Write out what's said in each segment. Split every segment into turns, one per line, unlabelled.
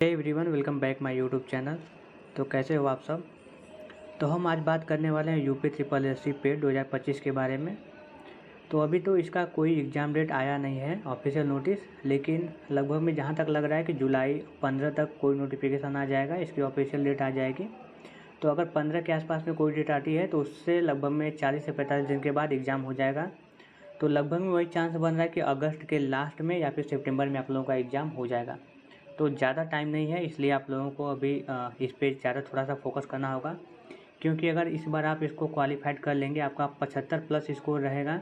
Hey everyone, welcome back my YouTube channel. तो कैसे हो आप सब। तो हम आज बात करने वाले हैं UP triple S C PET 2025 के बारे में। तो अभी तो इसका कोई एग्ज़ाम डेट आया नहीं है ऑफिशियल नोटिस, लेकिन लगभग में जहाँ तक लग रहा है कि जुलाई 15 तक कोई नोटिफिकेशन आ जाएगा, इसकी ऑफिशियल डेट आ जाएगी। तो अगर 15 के आसपास में कोई डेट आती है तो उससे लगभग में 40 से 45 दिन के बाद एग्ज़ाम हो जाएगा। तो लगभग में वही चांस बन रहा है कि अगस्त के लास्ट में या फिर सितंबर में आप लोगों का एग्ज़ाम हो जाएगा। तो ज़्यादा टाइम नहीं है, इसलिए आप लोगों को अभी इस पे ज़्यादा थोड़ा सा फोकस करना होगा, क्योंकि अगर इस बार आप इसको क्वालिफाइड कर लेंगे, आपका 75 प्लस स्कोर रहेगा,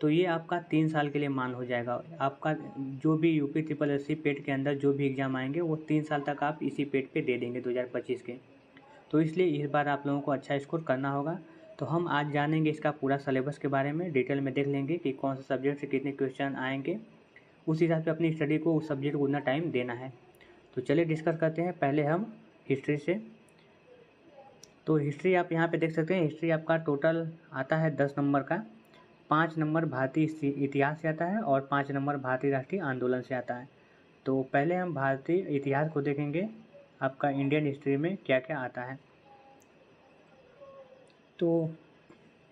तो ये आपका 3 साल के लिए मान हो जाएगा। आपका जो भी UP triple S C PET के अंदर जो भी एग्ज़ाम आएंगे वो 3 साल तक आप इसी पेड पे दे देंगे 2025 के। तो इसलिए इस बार आप लोगों को अच्छा स्कोर करना होगा। तो हम आज जानेंगे इसका पूरा सिलेबस के बारे में, डिटेल में देख लेंगे कि कौन से सब्जेक्ट से कितने क्वेश्चन आएंगे। उस हिसाब से अपनी स्टडी को उस सब्जेक्ट को उतना टाइम देना है। तो चलिए डिस्कस करते हैं पहले हम हिस्ट्री से। तो हिस्ट्री आप यहाँ पे देख सकते हैं, हिस्ट्री आपका टोटल आता है 10 नंबर का। 5 नंबर भारतीय इतिहास से आता है और 5 नंबर भारतीय राष्ट्रीय आंदोलन से आता है। तो पहले हम भारतीय इतिहास को देखेंगे, आपका इंडियन हिस्ट्री में क्या क्या आता है। तो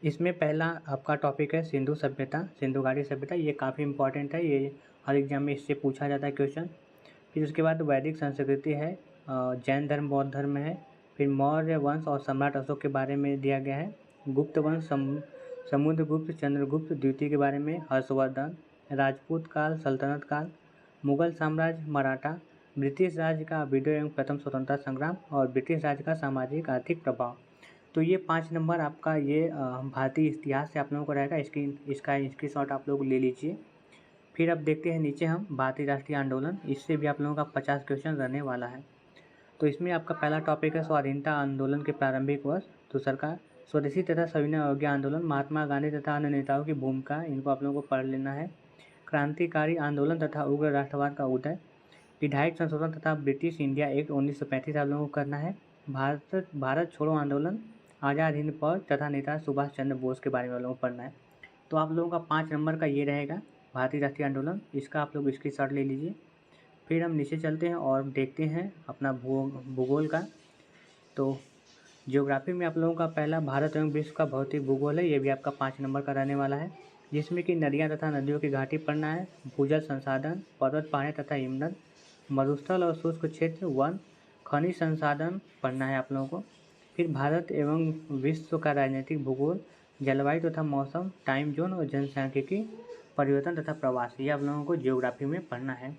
इसमें पहला आपका टॉपिक है सिंधु सभ्यता, सिंधु घाटी सभ्यता। ये काफ़ी इंपॉर्टेंट है, ये हर एग्जाम में इससे पूछा जाता है क्वेश्चन। फिर उसके बाद वैदिक संस्कृति है, जैन धर्म, बौद्ध धर्म है। फिर मौर्य वंश और सम्राट अशोक के बारे में दिया गया है। गुप्त वंश, समुद्रगुप्त, चंद्रगुप्त द्वितीय के बारे में हर्षवर्धन। राजपूत काल, सल्तनत काल, मुगल साम्राज्य, मराठा, ब्रिटिश राज का विद्रोह एवं प्रथम स्वतंत्रता संग्राम और ब्रिटिश राज का सामाजिक आर्थिक प्रभाव। तो ये 5 नंबर आपका ये भारतीय इतिहास से आप लोगों को रहेगा। इसका स्क्रीनशॉट आप लोग ले लीजिए। फिर अब देखते हैं नीचे हम भारतीय राष्ट्रीय आंदोलन, इससे भी आप लोगों का 50 क्वेश्चन रहने वाला है। तो इसमें आपका पहला टॉपिक है स्वाधीनता आंदोलन के प्रारंभिक वर्ष। दूसरा का स्वदेशी तथा सविनय अवज्ञा आंदोलन, महात्मा गांधी तथा अन्य नेताओं की भूमिका, इनको आप लोगों को पढ़ लेना है। क्रांतिकारी आंदोलन तथा उग्र राष्ट्रवाद का उदय, विधायक संशोधन तथा ब्रिटिश इंडिया एक्ट 1935 आप लोगों को करना है। भारत छोड़ो आंदोलन, आज़ाद हिंद फौज तथा नेता सुभाष चंद्र बोस के बारे में आप लोगों को पढ़ना है। तो आप लोगों का 5 नंबर का ये रहेगा भारतीय राष्ट्रीय आंदोलन, इसका आप लोग स्क्रीनशॉट ले लीजिए। फिर हम नीचे चलते हैं और देखते हैं अपना भूगोल का। तो ज्योग्राफी में आप लोगों का पहला भारत एवं विश्व का भौतिक भूगोल है, ये भी आपका 5 नंबर का रहने वाला है, जिसमें कि नदियाँ तथा नदियों की घाटी पढ़ना है, भूजल संसाधन, पर्वत पहाड़ियाँ तथा हिमनद, मरुस्थल और शुष्क क्षेत्र, वन, खनिज संसाधन पढ़ना है आप लोगों को। फिर भारत एवं विश्व का राजनीतिक भूगोल, जलवायु तथा मौसम, टाइम जोन और जनसांख्यिकी परिवर्तन तथा प्रवास, ये आप लोगों को ज्योग्राफी में पढ़ना है।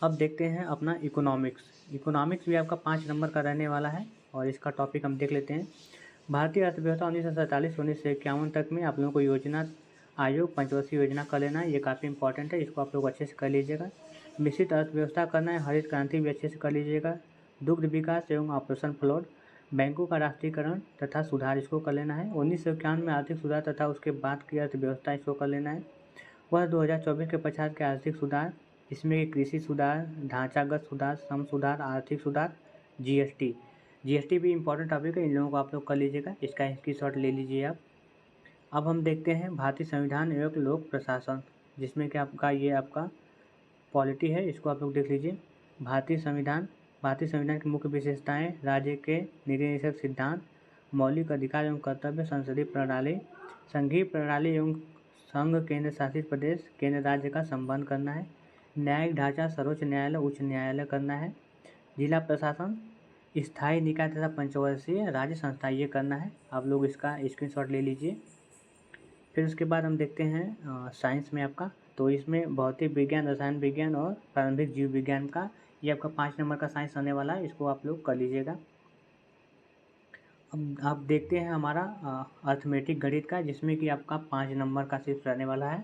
अब देखते हैं अपना इकोनॉमिक्स। इकोनॉमिक्स भी आपका 5 नंबर का रहने वाला है और इसका टॉपिक हम देख लेते हैं। भारतीय अर्थव्यवस्था 1947 से 1951 तक में आप लोगों को योजना आयोग पंचवर्षीय योजना कर लेना है, ये काफ़ी इंपॉर्टेंट है, इसको आप लोग अच्छे से कर लीजिएगा। मिश्रित अर्थव्यवस्था करना है, हरित क्रांति भी अच्छे से कर लीजिएगा। दुग्ध विकास एवं ऑपरेशन फ्लोट, बैंकों का राष्ट्रीयकरण तथा सुधार, इसको कर लेना है। 1951 में आर्थिक सुधार तथा उसके बाद की अर्थव्यवस्था, इसको कर लेना है। वह 2024 के पश्चात के आर्थिक सुधार, इसमें कृषि सुधार, ढांचागत सुधार, श्रम सुधार, आर्थिक सुधार, जीएसटी भी इंपॉर्टेंट टॉपिक है, इन लोगों को आप लोग कर लीजिएगा, इसका स्क्रीनशॉट ले लीजिए आप। अब हम देखते हैं भारतीय संविधान एवं लोक प्रशासन, जिसमें कि आपका ये आपका पॉलिटी है, इसको आप लोग देख लीजिए। भारतीय संविधान की मुख्य विशेषताएं, राज्य के निर्देशक सिद्धांत, मौलिक अधिकार एवं कर्तव्य, संसदीय प्रणाली, संघीय प्रणाली एवं संघ केंद्र शासित प्रदेश, केंद्र राज्य का संबंध करना है। न्यायिक ढांचा, सर्वोच्च न्यायालय, उच्च न्यायालय करना है। जिला प्रशासन, स्थायी निकाय तथा पंचवर्षीय राज्य संस्था, ये करना है, आप लोग इसका स्क्रीनशॉट ले लीजिए। फिर उसके बाद हम देखते हैं साइंस में आपका, तो इसमें भौतिक विज्ञान, रसायन विज्ञान और प्रारंभिक जीव विज्ञान का, ये आपका 5 नंबर का साइंस आने वाला है, इसको आप लोग कर लीजिएगा। अब आप देखते हैं हमारा अर्थमेटिक गणित का, जिसमें कि आपका 5 नंबर का सिर्फ रहने वाला है।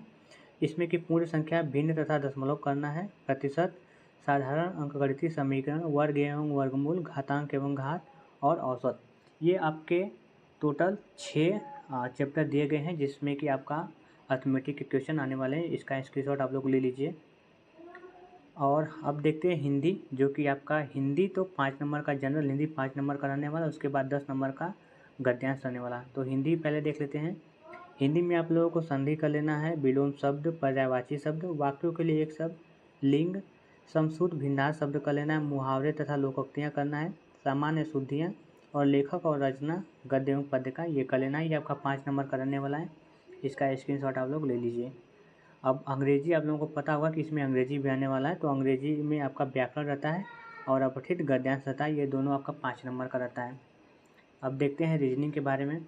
इसमें कि पूर्ण संख्या, भिन्न तथा दशमलव करना है, प्रतिशत, साधारण अंकगणितीय समीकरण, वर्ग एवं वर्गमूल, घातांक एवं घात और औसत, ये आपके टोटल 6 चैप्टर दिए गए हैं, जिसमें कि आपका अर्थमेटिक के क्वेश्चन आने वाले हैं, इसका स्क्रीनशॉट आप लोग ले लीजिए। और अब देखते हैं हिंदी, जो कि आपका हिंदी तो 5 नंबर का जनरल हिंदी 5 नंबर का रहने वाला, उसके बाद 10 नंबर का गद्यांश रहने वाला। तो हिंदी पहले देख लेते हैं। हिंदी में आप लोगों को संधि कर लेना है, विलोम शब्द, पर्यायवाची शब्द, वाक्यों के लिए एक शब्द, लिंग, समसूत भिन्नार शब्द कर लेना है, मुहावरे तथा लोकोक्तियाँ करना है, सामान्य शुद्धियाँ और लेखक और रचना गद्य एवं पद्य का ये कर लेना है। ये आपका 5 नंबर का रहने वाला है, इसका स्क्रीनशॉट आप लोग ले लीजिए। अब अंग्रेजी आप लोगों को पता होगा कि इसमें अंग्रेजी भी आने वाला है, तो अंग्रेजी में आपका व्याकरण रहता है और अपठित गद्यांश रहता है, ये दोनों आपका 5 नंबर का रहता है। अब देखते हैं रीजनिंग के बारे में।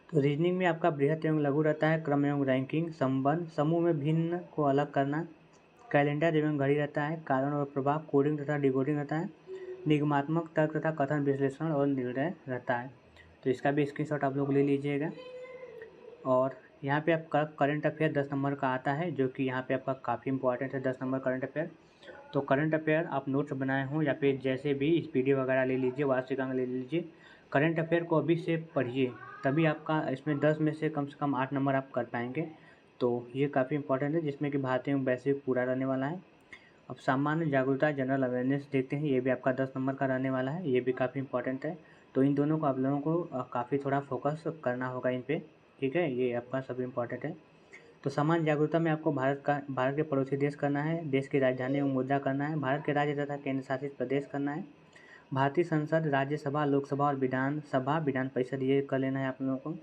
तो रीजनिंग में आपका बृहत एवं लघु रहता है, क्रम एवं रैंकिंग, संबंध, समूह में भिन्न को अलग करना, कैलेंडर एवं घड़ी रहता है, कारण और प्रभाव, कोडिंग तथा डिकोडिंग रहता है, निगमात्मक तर्क तथा कथन विश्लेषण और निर्णय रहता है। तो इसका भी स्क्रीनशॉट आप लोग ले लीजिएगा। और यहाँ पे आपका करंट अफेयर 10 नंबर का आता है, जो कि यहाँ पे आपका काफ़ी इंपॉर्टेंट है 10 नंबर करंट अफेयर। तो करंट अफेयर आप नोट्स बनाए हों या फिर जैसे भी इस पीडीएफ वगैरह ले लीजिए, वार्षिक अंक ले लीजिए, करंट अफेयर को अभी से पढ़िए, तभी आपका इसमें 10 में से कम 8 नंबर आप कर पाएंगे। तो ये काफ़ी इंपॉर्टेंट है, जिसमें कि भारतीय एवं वैश्विक पूरा रहने वाला है। अब सामान्य जागरूकता जनरल अवेयरनेस देखते हैं, ये भी आपका 10 नंबर का रहने वाला है, ये भी काफ़ी इंपॉर्टेंट है। तो इन दोनों को आप लोगों को काफ़ी थोड़ा फोकस करना होगा इन पे, ठीक है, ये आपका सब इंपॉर्टेंट है। तो सामान्य जागरूकता में आपको भारत के पड़ोसी देश करना है, देश की राजधानी एवं मुद्रा करना है, भारत के राज्य तथा केंद्र शासित प्रदेश करना है, भारतीय संसद, राज्यसभा, लोकसभा और विधान परिषद ये कर लेना है आप लोगों को।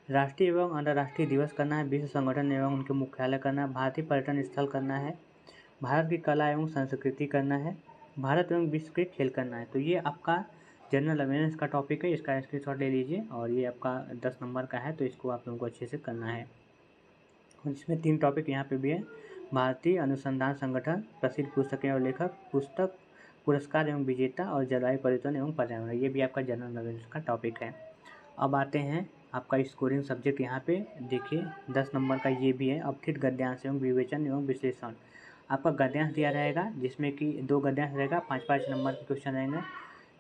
राष्ट्रीय एवं अंतर्राष्ट्रीय दिवस करना है, विश्व संगठन एवं उनके मुख्यालय करना है, भारतीय पर्यटन स्थल करना है, भारत की कला एवं संस्कृति करना है, भारत एवं विश्व के खेल करना है। तो ये आपका जनरल अवेयरनेस का टॉपिक है, इसका स्क्रीनशॉट ले लीजिए और ये आपका 10 नंबर का है, तो इसको आप लोगों को अच्छे से करना है। इसमें 3 टॉपिक यहाँ पे भी है, भारतीय अनुसंधान संगठन, प्रसिद्ध पुस्तकें और लेखक, पुस्तक पुरस्कार एवं विजेता और जलवायु परिवर्तन एवं पर्यावरण, ये भी आपका जनरल अवेयरनेस का टॉपिक है। अब आते हैं आपका स्कोरिंग सब्जेक्ट, यहाँ पे देखिए 10 नंबर का ये भी है, अपठित गद्यांश एवं विवेचन एवं विश्लेषण। आपका गद्यांश दिया रहेगा, जिसमें कि 2 गद्यांश रहेगा, 5-5 नंबर के क्वेश्चन रहेंगे,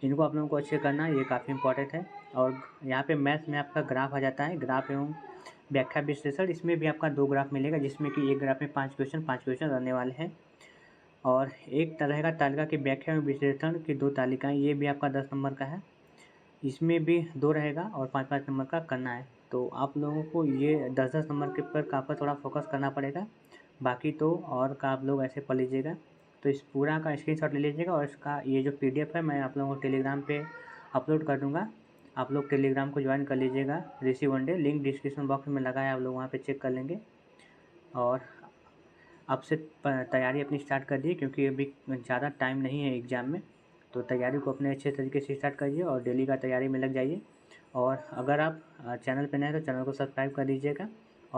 इनको आप लोगों को अच्छे करना है, ये काफ़ी इंपॉर्टेंट है। और यहाँ पे मैथ्स में आपका ग्राफ आ जाता है, ग्राफ एवं व्याख्या विश्लेषण, इसमें भी आपका 2 ग्राफ मिलेगा, जिसमें कि एक ग्राफ में 5 क्वेश्चन रहने वाले हैं। और एक रहेगा तालिका की व्याख्या एवं विश्लेषण की 2 तालिकाएँ, ये भी आपका 10 नंबर का है, इसमें भी 2 रहेगा और 5-5 नंबर का करना है। तो आप लोगों को ये 10-10 नंबर के पर काफ़ी थोड़ा फोकस करना पड़ेगा, बाकी तो और का आप लोग ऐसे पढ़ लीजिएगा। तो इस पूरा का स्क्रीनशॉट ले लीजिएगा और इसका ये जो पीडीएफ है मैं आप लोगों को टेलीग्राम पे अपलोड कर दूँगा, आप लोग टेलीग्राम को ज्वाइन कर लीजिएगा, ऋषि वनडे, लिंक डिस्क्रिप्शन बॉक्स में लगा है, आप लोग वहाँ पे चेक कर लेंगे। और अब से तैयारी अपनी स्टार्ट कर दिए, क्योंकि अभी ज़्यादा टाइम नहीं है एग्ज़ाम में, तो तैयारी को अपने अच्छे तरीके से स्टार्ट करिए और डेली का तैयारी में लग जाइए। और अगर आप चैनल पे नए हैं तो चैनल को सब्सक्राइब कर दीजिएगा